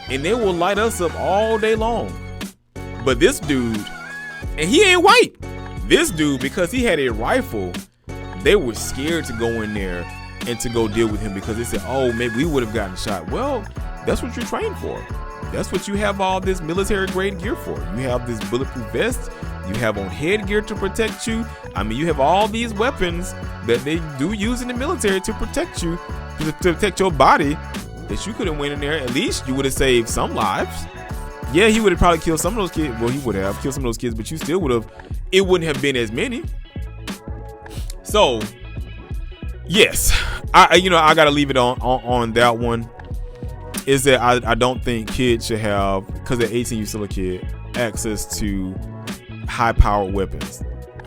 and they will light us up all day long. But this dude, and he ain't white, this dude, because he had a rifle, they were scared to go in there and to go deal with him, because they said, oh, maybe we would have gotten shot. Well, that's what you're trained for. That's what you have all this military grade gear for. You have this bulletproof vest. You have on headgear to protect you. I mean, you have all these weapons that they do use in the military to protect you, to protect your body. that you could have went in there. At least you would have saved some lives. Yeah, he would have probably killed some of those kids. Well, he would have killed some of those kids, but you still would have. It wouldn't have been as many. So, yes, I gotta leave it on that one. Is that I don't think kids should have, because at 18 you're still a kid, access to high-powered weapons.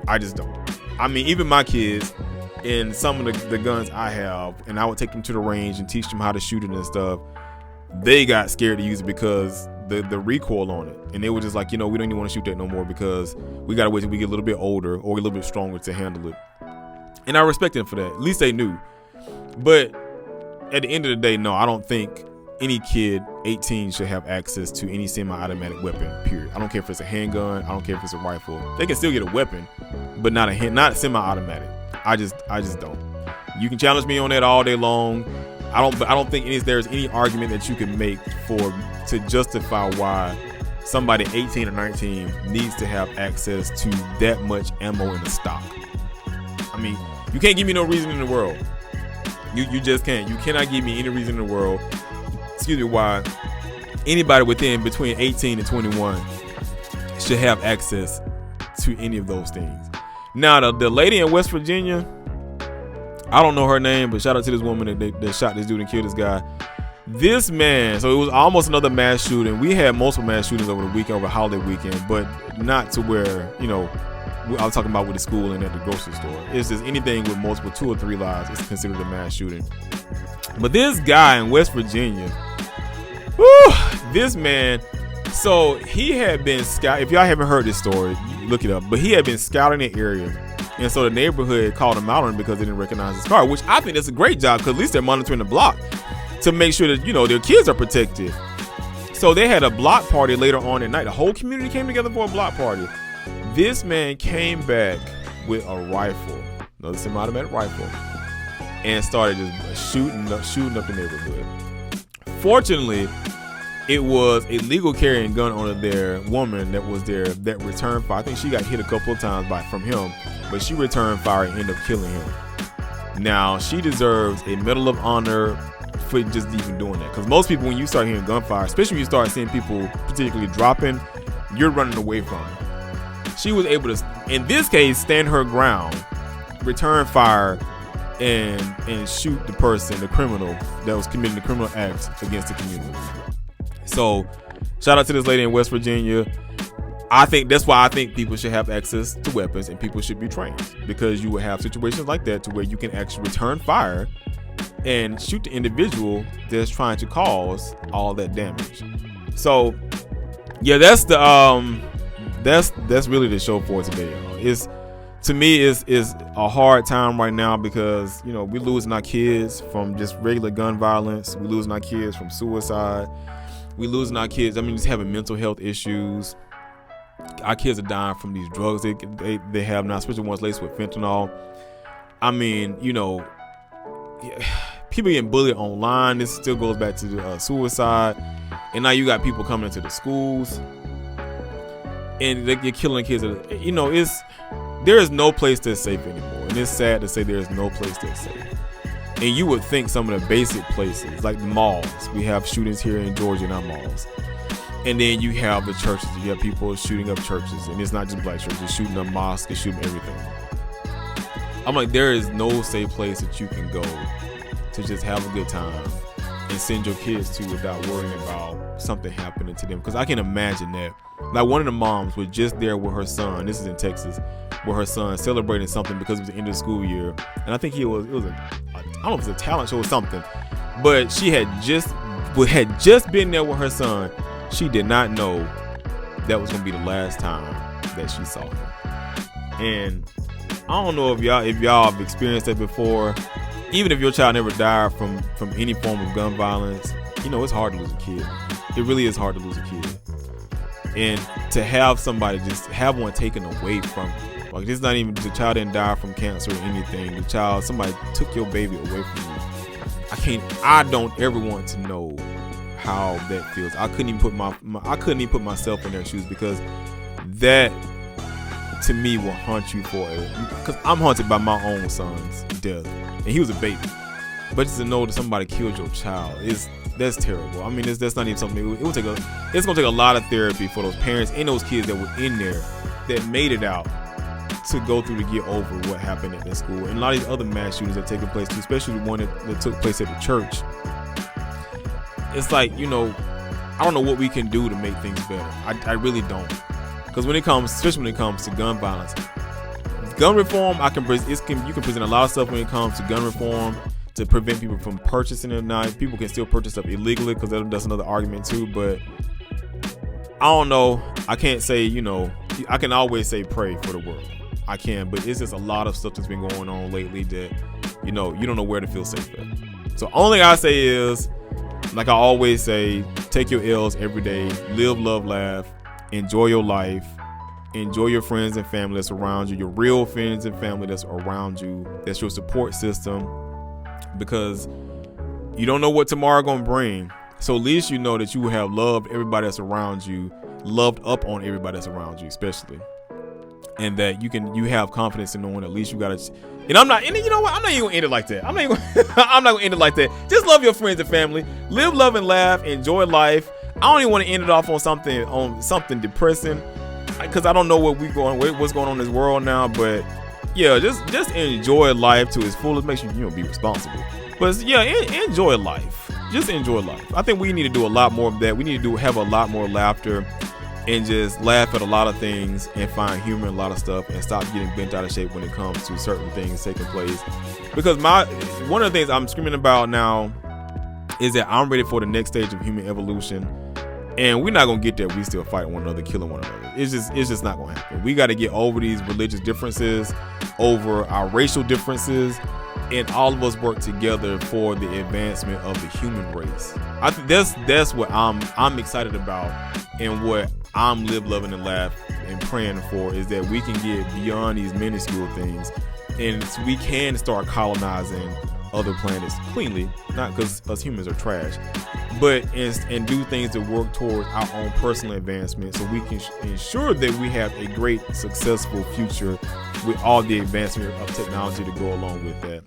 I just don't. I mean, even my kids, and some of the guns I have, and I would take them to the range and teach them how to shoot it and stuff, they got scared to use it because the recoil on it, and they were just like, we don't even want to shoot that no more because we gotta wait till we get a little bit older or a little bit stronger to handle it. And I respect them for that. At least they knew. But at the end of the day, no, I don't think any kid 18 should have access to any semi-automatic weapon, period. I don't care if it's a handgun. I don't care if it's a rifle. They can still get a weapon, but not semi-automatic. I just don't. You can challenge me on that all day long. I don't think there's any argument that you can make to justify why somebody 18 or 19 needs to have access to that much ammo in the stock. I mean, you can't give me no reason in the world. You just can't. You cannot give me any reason in the world, why anybody between 18 and 21 should have access to any of those things. Now, the lady in West Virginia, I don't know her name, but shout out to this woman that shot this dude and killed this guy. This man, so it was almost another mass shooting. We had multiple mass shootings over the weekend, over holiday weekend, but not to where, I was talking about with the school and at the grocery store. It's just anything with multiple 2 or 3 lives is considered a mass shooting. But this guy in West Virginia, this man, so he had been scouting. If y'all haven't heard this story, look it up. But he had been scouting the area, and so the neighborhood called him out on it because they didn't recognize his car, which I think that's a great job because at least they're monitoring the block to make sure that their kids are protected. So they had a block party later on at night. The whole community came together for a block party. This man came back with a rifle, another semi-automatic rifle, and started just shooting up the neighborhood. Fortunately, it was a legal carrying gun on their woman that was there that returned fire. I think she got hit a couple of times from him, but she returned fire and ended up killing him. Now, she deserves a Medal of Honor for just even doing that. Because most people, when you start hearing gunfire, especially when you start seeing people particularly dropping, you're running away from it. She was able to, in this case, stand her ground, return fire, and shoot the person, the criminal that was committing the criminal acts against the community. So, shout out to this lady in West Virginia. I think that's why I think people should have access to weapons and people should be trained, because you will have situations like that to where you can actually return fire and shoot the individual that's trying to cause all that damage. So, yeah, that's the that's really the show for today. To me, it's a hard time right now because, we're losing our kids from just regular gun violence. We're losing our kids from suicide. We're losing our kids, just having mental health issues. Our kids are dying from these drugs they have now, especially ones laced with fentanyl. People getting bullied online. This still goes back to suicide. And now you got people coming into the schools and they're killing kids. There is no place that's safe anymore. And it's sad to say there is no place that's safe. And you would think some of the basic places, like the malls, we have shootings here in Georgia in our malls. And then you have the churches. You have people shooting up churches. And it's not just black churches, shooting up mosques, shooting everything. I'm like, there is no safe place that you can go to just have a good time and send your kids to without worrying about something happening to them. Because I can imagine that. Like, one of the moms was just there with her son. This is in Texas, with her son celebrating something because it was the end of the school year. And I think it was I don't know if it was a talent show or something. But she had just been there with her son. She did not know that was going to be the last time that she saw him. And I don't know if y'all have experienced that before. Even if your child never died from any form of gun violence, it's hard to lose a kid. It really is hard to lose a kid. And to have somebody just have one taken away from you. Like, this is not even, the child didn't die from cancer or anything. Somebody took your baby away from you. I don't ever want to know how that feels. I couldn't even put myself in their shoes, because that to me will haunt you because I'm haunted by my own son's death, and he was a baby. But just to know that somebody killed your child that's terrible. I mean, that's not even something. It's gonna take a lot of therapy for those parents and those kids that were in there that made it out to go through to get over what happened at that school. And a lot of these other mass shootings that taken place too, especially the one that took place at the church. It's like, I don't know what we can do to make things better. I really don't. Because especially when it comes to gun violence, gun reform, you can present a lot of stuff when it comes to gun reform to prevent people from purchasing a knife. People can still purchase stuff illegally, because that's another argument too. But I don't know. I can't say, I can always say pray for the world. I can, but it's just a lot of stuff that's been going on lately that, you don't know where to feel safe at. So only thing I say is, like I always say, take your L's every day, live, love, laugh, enjoy your life, enjoy your friends and family that's around you, your real friends and family that's around you, that's your support system, because you don't know what tomorrow gonna bring. So at least you know that you have loved everybody that's around you, loved up on everybody that's around you, especially, and that you have confidence in knowing at least you gotta. And I'm not, and you know what? I'm not even gonna end it like that. I'm not gonna end it like that. Just love your friends and family, live, love, and laugh, enjoy life. I don't even want to end it off on something depressing, because I don't know what's going on in this world now. But yeah, just enjoy life to its fullest. Make sure you be responsible. But yeah, enjoy life. Just enjoy life. I think we need to do a lot more of that. We need to have a lot more laughter and just laugh at a lot of things and find humor in a lot of stuff and stop getting bent out of shape when it comes to certain things taking place. Because one of the things I'm screaming about now is that I'm ready for the next stage of human evolution. And we're not gonna get there. We still fighting one another, killing one another. It's just not gonna happen. We got to get over these religious differences, over our racial differences, and all of us work together for the advancement of the human race. I think that's what I'm excited about, and what I'm loving, and laugh and praying for is that we can get beyond these minuscule things, and so we can start colonizing other planets cleanly, not because us humans are trash, but and do things to work towards our own personal advancement, so we can ensure that we have a great, successful future with all the advancement of technology to go along with that.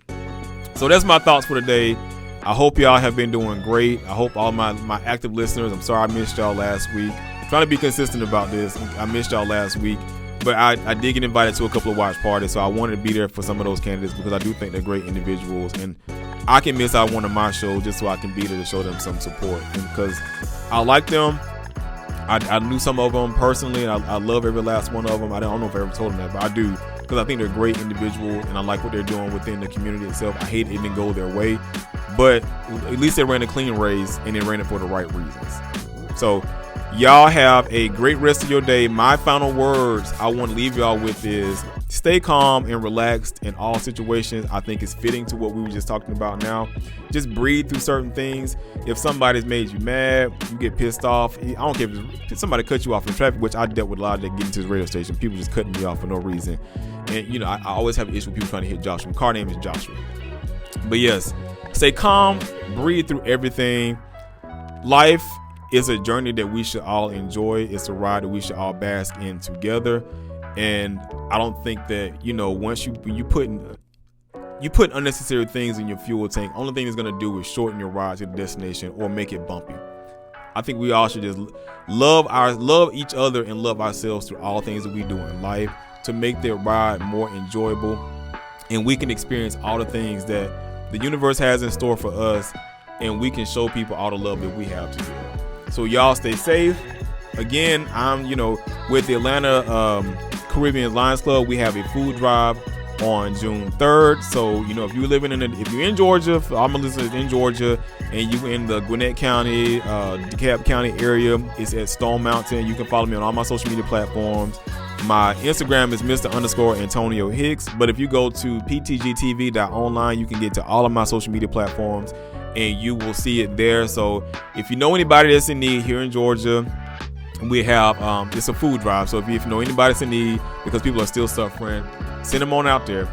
So that's my thoughts for today. I hope y'all have been doing great. I hope all my active listeners, I'm sorry I missed y'all last week. I'm trying to be consistent about this. I missed y'all last week. But I did get invited to a couple of watch parties, so I wanted to be there for some of those candidates, because I do think they're great individuals, and I can miss out one of my shows just so I can be there to show them some support. And because I like them, I knew some of them personally, and I love every last one of them. I don't know if I ever told them that, but I do, because I think they're great individuals, and I like what they're doing within the community itself. I hate it didn't go their way, but at least they ran a clean race, and they ran it for the right reasons. So y'all have a great rest of your day. My final words I want to leave y'all with is stay calm and relaxed in all situations. I think it's fitting to what we were just talking about now. Just breathe through certain things. If somebody's made you mad, you get pissed off. I don't care if somebody cut you off in traffic, which I dealt with a lot of that getting to the radio station. People just cutting me off for no reason. And I always have an issue with people trying to hit Joshua. My car name is Joshua. But yes, stay calm, breathe through everything. Life is a journey that we should all enjoy. It's a ride that we should all bask in together. And I don't think that, once you put unnecessary things in your fuel tank, only thing it's going to do is shorten your ride to the destination or make it bumpy. I think we all should just love each other and love ourselves through all things that we do in life to make their ride more enjoyable, and we can experience all the things that the universe has in store for us, and we can show people all the love that we have to give. So y'all stay safe. Again, I'm with the Atlanta Caribbean Lions Club. We have a food drive on June 3rd. So if you're in Georgia, for all my listeners in Georgia, and you in the Gwinnett County, DeKalb County area, it's at Stone Mountain. You can follow me on all my social media platforms. My Instagram is Mr._Antonio Hicks. But if you go to ptgtv.online, you can get to all of my social media platforms, and you will see it there. So if you know anybody that's in need here in Georgia, we have it's a food drive. So if you know anybody that's in need, because people are still suffering, send them on out there.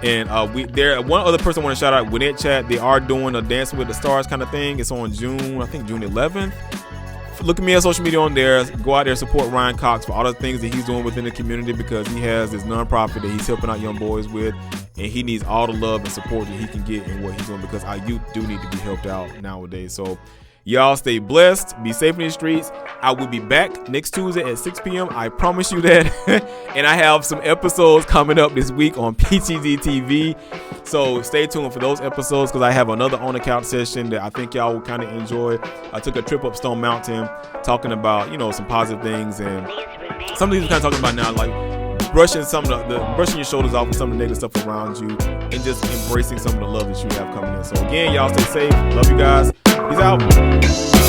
And one other person I want to shout out, Gwinnett Chat. They are doing a Dancing with the Stars kind of thing. It's on June 11th look at me on social media on there. Go out there, support Ryan Cox for all the things that he's doing within the community, because he has this nonprofit that he's helping out young boys with, and he needs all the love and support that he can get in what he's doing, because our youth do need to be helped out nowadays. So y'all stay blessed, be safe in the streets. I will be back next Tuesday at 6 p.m. I promise you that. And I have some episodes coming up this week on PTG TV. So stay tuned for those episodes, because I have another On the Couch session that I think y'all will kind of enjoy. I took a trip up Stone Mountain talking about, some positive things, and some of these we're kind of talking about now, like brushing brushing your shoulders off of some of the negative stuff around you, and just embracing some of the love that you have coming in. So again, y'all stay safe. Love you guys. Peace out.